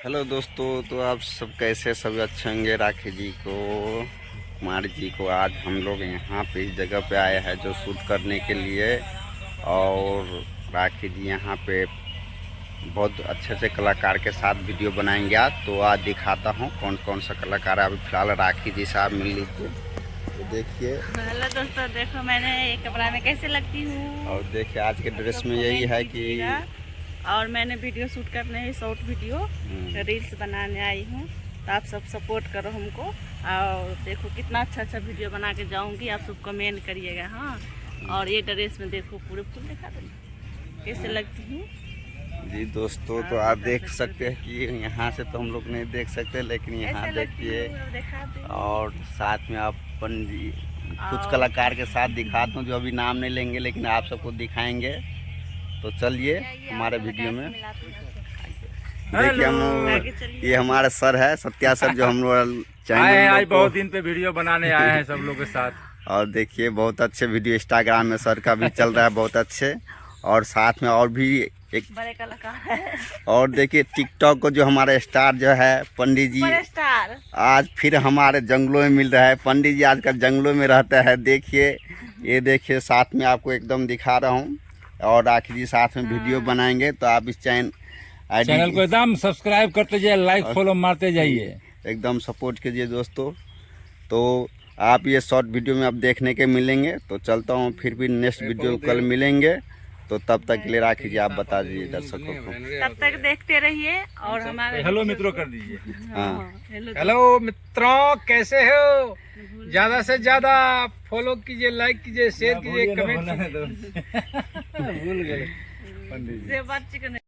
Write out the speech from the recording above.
Hello दोस्तों, तो आप सब कैसे सब अच्छे होंगे। राखी जी को, कुमार जी को, आज हम लोग यहाँ पे इस जगह पे आए हैं जो शूट करने के लिए। और राखी जी यहाँ पे बहुत अच्छे से कलाकार के साथ वीडियो बनाएंगे आज। तो आज दिखाता हूँ कौन कौन सा कलाकार है। अभी फिलहाल राखी जी साहब मिल लीजिए, तो देखिए। हेलो दोस्तों, देखो मैंने एक कपड़ा में कैसे लगती हूँ। और देखिए आज के ड्रेस में यही है कि और मैंने वीडियो शूट करने है, शॉर्ट वीडियो रील्स बनाने आई हूँ। तो आप सब सपोर्ट करो हमको, और देखो कितना अच्छा वीडियो बना के जाऊँगी। आप सब कमेंट करिएगा। हाँ, और ये ड्रेस में देखो पूरे फूल दिखा दो कैसे लगती हूँ जी दोस्तों। तो आप देख सकते हैं कि यहाँ से तो हम लोग नहीं देख सकते, लेकिन यहाँ देखिए। और साथ में आप जी कुछ कलाकार के साथ दिखाता हूँ जो अभी नाम नहीं लेंगे, लेकिन आप सबको दिखाएंगे। तो चलिए हमारे वीडियो में देखिए। हम ये हमारे सर है, सत्या सर, जो हम लोग चैनल आज बहुत दिन पे वीडियो बनाने आए हैं सब लोग के साथ। और देखिए बहुत अच्छे वीडियो इंस्टाग्राम में सर का भी चल रहा है, बहुत अच्छे। और साथ में और भी एक बड़े कलाकार है। और देखिए टिकटॉक को जो हमारे स्टार जो है पंडित जी, स्टार आज फिर हमारे जंगलों में मिल रहा है। पंडित जी आजकल जंगलों में रहता है। देखिए, ये देखिए साथ में आपको एकदम दिखा रहा हूँ। और राखी जी साथ में वीडियो बनाएंगे, तो आप इस चैनल को एकदम सब्सक्राइब करते जाइए, लाइक फॉलो मारते जाइए, एकदम सपोर्ट कीजिए दोस्तों। तो आप ये शॉर्ट वीडियो में अब देखने के मिलेंगे। तो चलता हूँ, फिर भी नेक्स्ट वीडियो कल मिलेंगे। तो तब तक के लिए राखी जी आप बता दीजिए दर्शकों को। तब तक देखते रहिए और हमारे हेलो मित्रों कर दीजिए। हाँ, हेलो मित्रों, कैसे हो? ज्यादा से ज्यादा फॉलो कीजिए, लाइक कीजिए, शेयर कीजिए, कमेंट कीजिए। भूल गए पंडित जी।